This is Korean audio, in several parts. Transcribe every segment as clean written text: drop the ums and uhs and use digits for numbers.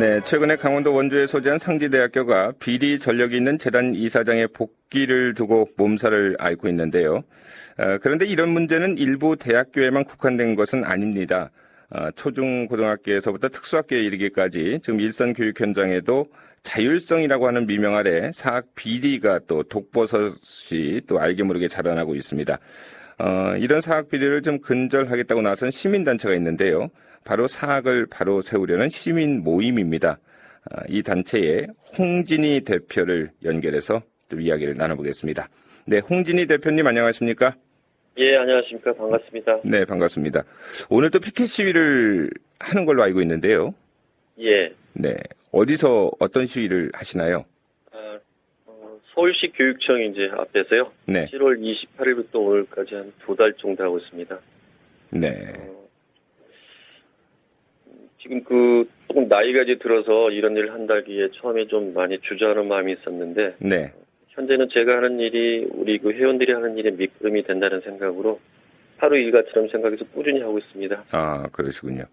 네, 최근에 강원도 원주에 소재한 상지대학교가 비리 전력이 있는 재단 이사장의 복귀를 두고 몸살을 앓고 있는데요. 그런데 이런 문제는 일부 대학교에만 국한된 것은 아닙니다. 초중고등학교에서부터 특수학교에 이르기까지 지금 일선 교육 현장에도 자율성이라고 하는 미명 아래 사학 비리가 또 독버섯이 또 알게 모르게 자라나고 있습니다. 이런 사학 비리를 좀 근절하겠다고 나선 시민단체가 있는데요. 바로 사학을 바로 세우려는 시민 모임입니다. 이 단체의 홍진희 대표를 연결해서 또 이야기를 나눠보겠습니다. 네, 홍진희 대표님 안녕하십니까? 예, 안녕하십니까. 반갑습니다. 네, 반갑습니다. 오늘 또 피켓 시위를 하는 걸로 알고 있는데요. 예. 네, 어디서 어떤 시위를 하시나요? 서울시 교육청 이제 앞에서요. 네. 7월 28일부터 오늘까지 한 2달 정도 하고 있습니다. 네. 지금 조금 나이가 이제 들어서 이런 일을 한다기에 처음에 좀 많이 주저하는 마음이 있었는데, 네. 현재는 제가 하는 일이 우리 회원들이 하는 일에 미끄럼이 된다는 생각으로 하루 일과처럼 생각해서 꾸준히 하고 있습니다. 아, 그러시군요.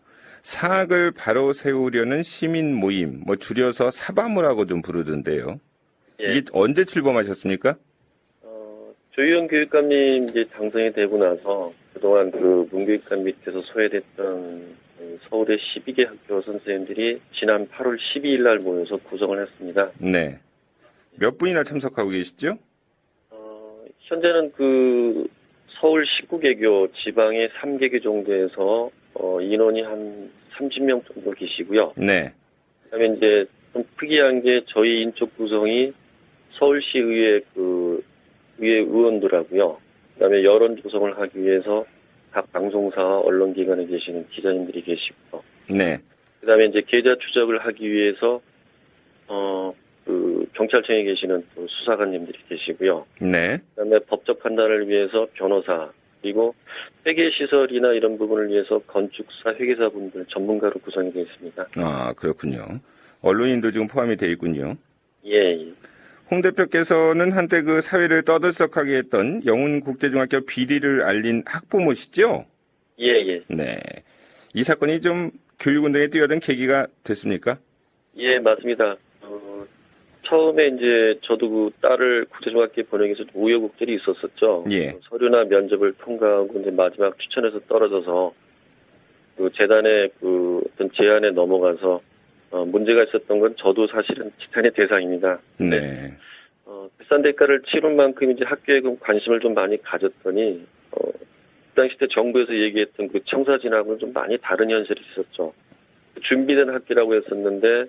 사학을 바로 세우려는 시민 모임, 줄여서 사바모라고 좀 부르던데요. 예. 이게 언제 출범하셨습니까? 조희연 교육감님 이제 당선이 되고 나서 그동안 문교육감 밑에서 소외됐던 서울의 12개 학교 선생님들이 지난 8월 12일 날 모여서 구성을 했습니다. 네. 몇 분이나 참석하고 계시죠? 현재는 서울 19개교, 지방의 3개교 정도에서 인원이 한 30명 정도 계시고요. 네. 그다음에 이제 좀 특이한 게 저희 인적 구성이 서울시 의회 의회 의원들하고요. 그다음에 여론 조성을 하기 위해서 각 방송사와 언론기관에 계시는 기자님들이 계시고, 네. 그다음에 이제 계좌 추적을 하기 위해서 경찰청에 계시는 또 수사관님들이 계시고요. 네. 그다음에 법적 판단을 위해서 변호사, 그리고 회계 시설이나 이런 부분을 위해서 건축사, 회계사분들 전문가로 구성이 되어 있습니다. 아, 그렇군요. 언론인도 지금 포함이 되어 있군요. 예. 홍 대표께서는 한때 사회를 떠들썩하게 했던 영훈국제중학교 비리를 알린 학부모시죠? 예. 네. 이 사건이 좀 교육운동에 뛰어든 계기가 됐습니까? 예, 맞습니다. 처음에 이제 저도 딸을 국제중학교에 보내기 위해서 우여곡절이 있었었죠. 예. 서류나 면접을 통과하고 이제 마지막 추천에서 떨어져서 재단의 어떤 제안에 넘어가서 문제가 있었던 건 저도 사실은 지탄의 대상입니다. 네. 비싼 대가를 치른 만큼 이제 학교에 관심을 좀 많이 가졌더니 그 당시 때 정부에서 얘기했던 청사진하고는 좀 많이 다른 현실이 있었죠. 준비된 학기라고 했었는데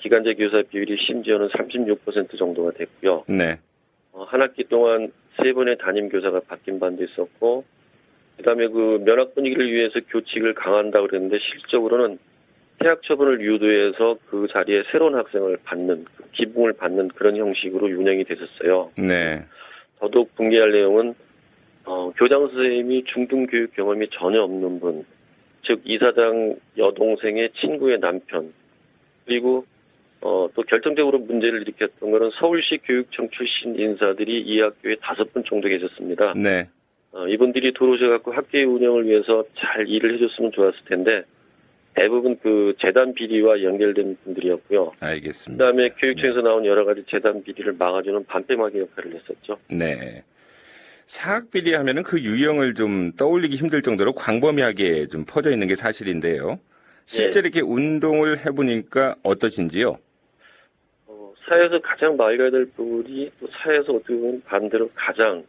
기간제 교사 비율이 심지어는 36% 정도가 됐고요. 네. 한 학기 동안 3번의 담임 교사가 바뀐 반도 있었고, 그다음에 면학 분위기를 위해서 교칙을 강화한다고 그랬는데 실적으로는 퇴학 처분을 유도해서 그 자리에 새로운 학생을 받는, 기붕을 받는 그런 형식으로 운영이 됐었어요. 네. 더더욱 붕괴할 내용은 교장 선생님이 중등 교육 경험이 전혀 없는 분, 즉 이사장 여동생의 친구의 남편, 그리고 또 결정적으로 문제를 일으켰던 것은 서울시 교육청 출신 인사들이 이 학교에 5분 정도 계셨습니다. 네. 이분들이 들어오셔갖고 학교의 운영을 위해서 잘 일을 해줬으면 좋았을 텐데 대부분 재단 비리와 연결된 분들이었고요. 알겠습니다. 그다음에 교육청에서 나온 여러 가지 재단 비리를 막아주는 반패막이 역할을 했었죠. 네. 사학 비리 하면은 그 유형을 좀 떠올리기 힘들 정도로 광범위하게 좀 퍼져 있는 게 사실인데요. 실제 이렇게 운동을 해보니까 어떠신지요? 사회에서 가장 말려야 될 부분이 또 사회에서 어떻게 보면 반대로 가장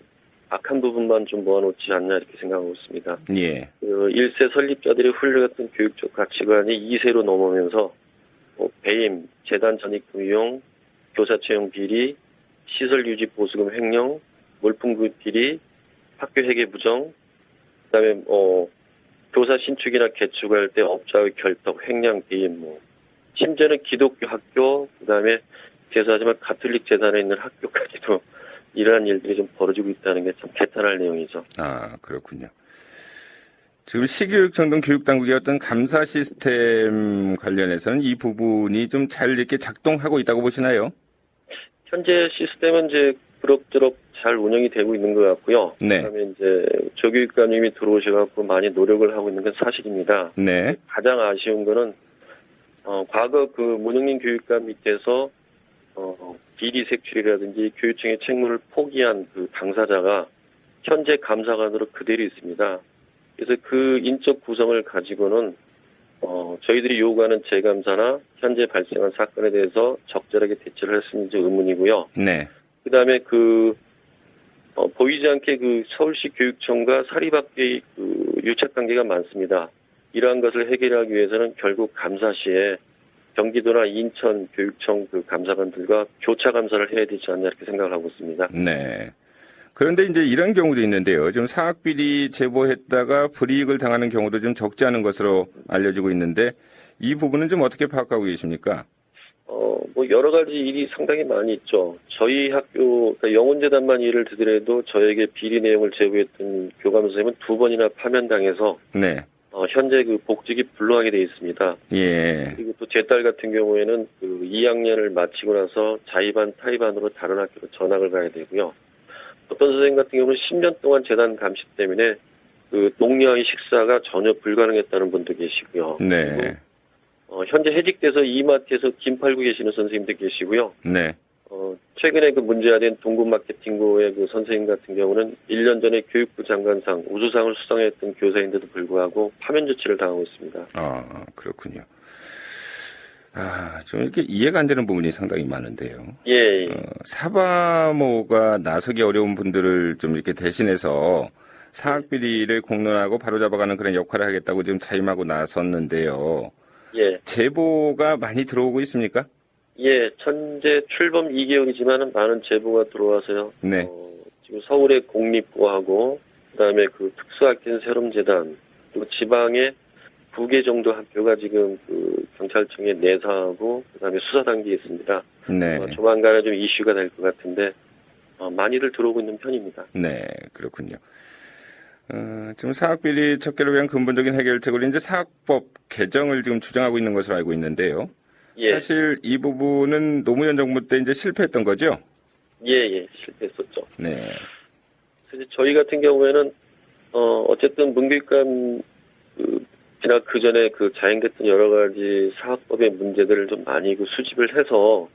악한 부분만 좀 모아놓지 않나 이렇게 생각하고 있습니다. 예. 1세 설립자들이 훌륭했던 교육적 가치관이 2세로 넘어오면서 배임, 재단 전입금 이용, 교사 채용 비리, 시설 유지 보수금 횡령, 물품급 비리, 학교 회계 부정, 그다음에 교사 신축이나 개축할 때 업자의 결탁, 횡령, 배임, 심지어는 기독교 학교, 그다음에 죄송하지만 가톨릭 재단에 있는 학교까지도 이러한 일들이 좀 벌어지고 있다는 게 참 개탄할 내용이죠. 아, 그렇군요. 지금 시교육청 등 교육당국의 어떤 감사 시스템 관련해서는 이 부분이 좀 잘 이렇게 작동하고 있다고 보시나요? 현재 시스템은 이제 그럭저럭 잘 운영이 되고 있는 것 같고요. 네. 그다음에 이제 조교육감님이 들어오셔갖고 많이 노력을 하고 있는 건 사실입니다. 네. 가장 아쉬운 거는 과거 그 문영민 교육감 밑에서 비리 색출이라든지 교육청의 책무를 포기한 그 당사자가 현재 감사관으로 그대로 있습니다. 그래서 그 인적 구성을 가지고는 저희들이 요구하는 재감사나 현재 발생한 사건에 대해서 적절하게 대처를 할 수 있는지 의문이고요. 네. 그다음에 보이지 않게 그 서울시 교육청과 사립학교의 그 유착 관계가 많습니다. 이러한 것을 해결하기 위해서는 결국 감사 시에 경기도나 인천 교육청 그 감사관들과 교차 감사를 해야 되지 않나 이렇게 생각을 하고 있습니다. 네. 그런데 이제 이런 경우도 있는데요. 지금 사학비리 제보했다가 불이익을 당하는 경우도 좀 적지 않은 것으로 알려지고 있는데 이 부분은 좀 어떻게 파악하고 계십니까? 여러 가지 일이 상당히 많이 있죠. 저희 학교, 그러니까 영훈재단만 예를 들더라도 저에게 비리 내용을 제보했던 교감 선생님은 2번이나 파면당해서 네. 현재 그 복직이 불능하게 돼 있습니다. 예. 그리고 또 제 딸 같은 경우에는 그 2학년을 마치고 나서 자의반, 타의반으로 다른 학교로 전학을 가야 되고요. 어떤 선생님 같은 경우는 10년 동안 재단 감시 때문에 그 동료와의 식사가 전혀 불가능했다는 분도 계시고요. 네. 그리고 현재 해직돼서 이마트에서 김 팔고 계시는 선생님도 계시고요. 네. 최근에 그 문제화된 동국마케팅고의 그 선생님 같은 경우는 1년 전에 교육부 장관상, 우수상을 수상했던 교사인데도 불구하고 파면 조치를 당하고 있습니다. 아, 그렇군요. 좀 이렇게 이해가 안 되는 부분이 상당히 많은데요. 예. 사바모가 나서기 어려운 분들을 좀 이렇게 대신해서 사학비리를 공론하고 바로잡아가는 그런 역할을 하겠다고 지금 자임하고 나섰는데요. 예. 제보가 많이 들어오고 있습니까? 예, 현재 출범 2개월이지만 많은 제보가 들어와서요. 네. 지금 서울의 공립고하고 그다음에 그 특수학교 새롬재단 그리고 지방에 2개 정도 학교가 지금 그 경찰청에 내사하고 그다음에 수사 단계에 있습니다. 네. 조만간에 좀 이슈가 될 것 같은데 많이들 들어오고 있는 편입니다. 네, 그렇군요. 지금 사학비리 척결을 위한 근본적인 해결책으로 이제 사학법 개정을 지금 주장하고 있는 것으로 알고 있는데요. 예. 사실 이 부분은 노무현 정부 때 이제 실패했던 거죠? 예, 실패했었죠. 네. 그래서 저희 같은 경우에는 어쨌든 문교육감 지나 그 전에 그 자행됐던 여러 가지 사학법의 문제들을 좀 많이 수집을 해서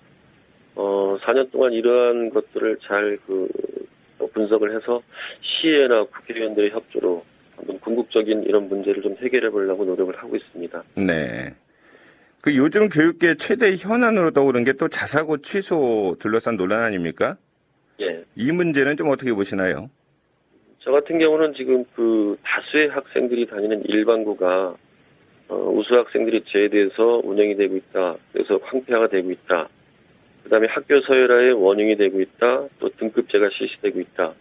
4년 동안 이러한 것들을 잘 분석을 해서 시의회나 국회의원들의 협조로 한번 궁극적인 이런 문제를 좀 해결해 보려고 노력을 하고 있습니다. 네. 그 요즘 교육계 최대 현안으로 떠오른 게 또 자사고 취소 둘러싼 논란 아닙니까? 예. 이 문제는 좀 어떻게 보시나요? 저 같은 경우는 지금 그 다수의 학생들이 다니는 일반고가 우수 학생들이 제대해서 운영이 되고 있다. 그래서 황폐화가 되고 있다. 그다음에 학교 서열화의 원흉이 되고 있다. 또 등급제가 실시되고 있다.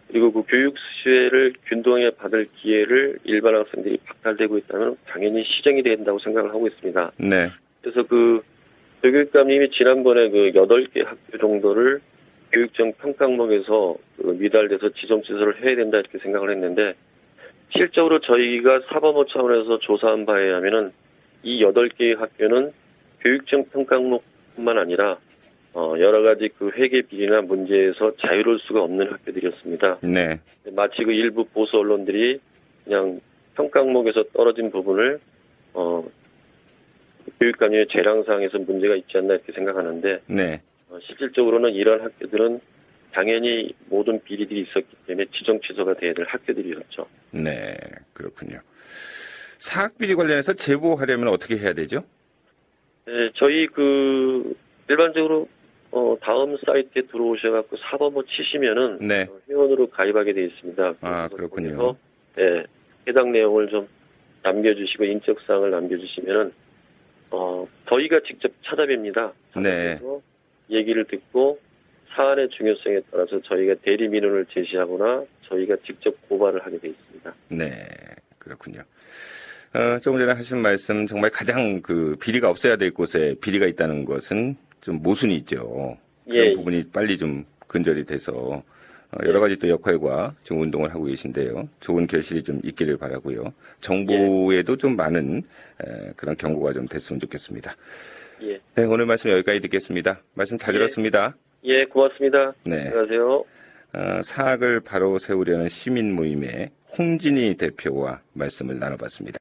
그리고 그 교육 수혜를 균등하게 받을 기회를 일반 학생들이 박탈되고 있다면 당연히 시정이 된다고 생각을 하고 있습니다. 네. 그래서 그 교육감님이 지난번에 그 8개 학교 정도를 교육청 평가목에서 미달돼서 지정 취소를 해야 된다 이렇게 생각을 했는데 실적으로 저희가 사법부 차원에서 조사한 바에 의하면은 이 8개의 학교는 교육청 평가목뿐만 아니라 여러 가지 그 회계 비리나 문제에서 자유로울 수가 없는 학교들이었습니다. 네. 마치 그 일부 보수 언론들이 그냥 평가목에서 떨어진 부분을 교육감의 재량상에서 문제가 있지 않나 이렇게 생각하는데 네. 실질적으로는 이러한 학교들은 당연히 모든 비리들이 있었기 때문에 지정 취소가 돼야 될 학교들이었죠. 네. 그렇군요. 사학비리 관련해서 제보하려면 어떻게 해야 되죠? 네, 저희 일반적으로 다음 사이트에 들어오셔갖고 사법부 치시면은 네. 회원으로 가입하게 되어 있습니다. 아, 그렇군요. 네, 해당 내용을 좀 남겨주시고 인적사항을 남겨주시면은 저희가 직접 찾아뵙니다. 네. 찾아뵈서 얘기를 듣고 사안의 중요성에 따라서 저희가 대리 민원을 제시하거나 저희가 직접 고발을 하게 돼 있습니다. 네. 그렇군요. 조금 전에 하신 말씀 정말 가장 비리가 없어야 될 곳에 비리가 있다는 것은 좀 모순이 있죠. 그런 예. 부분이 빨리 좀 근절이 돼서 여러 가지 또 역할과 지금 운동을 하고 계신데요. 좋은 결실이 좀 있기를 바라고요. 정부에도 좀 많은 그런 경고가 좀 됐으면 좋겠습니다. 예. 네, 오늘 말씀 여기까지 듣겠습니다. 말씀 잘 들었습니다. 예, 고맙습니다. 네. 안녕하세요. 사학을 바로 세우려는 시민 모임의 홍진희 대표와 말씀을 나눠봤습니다.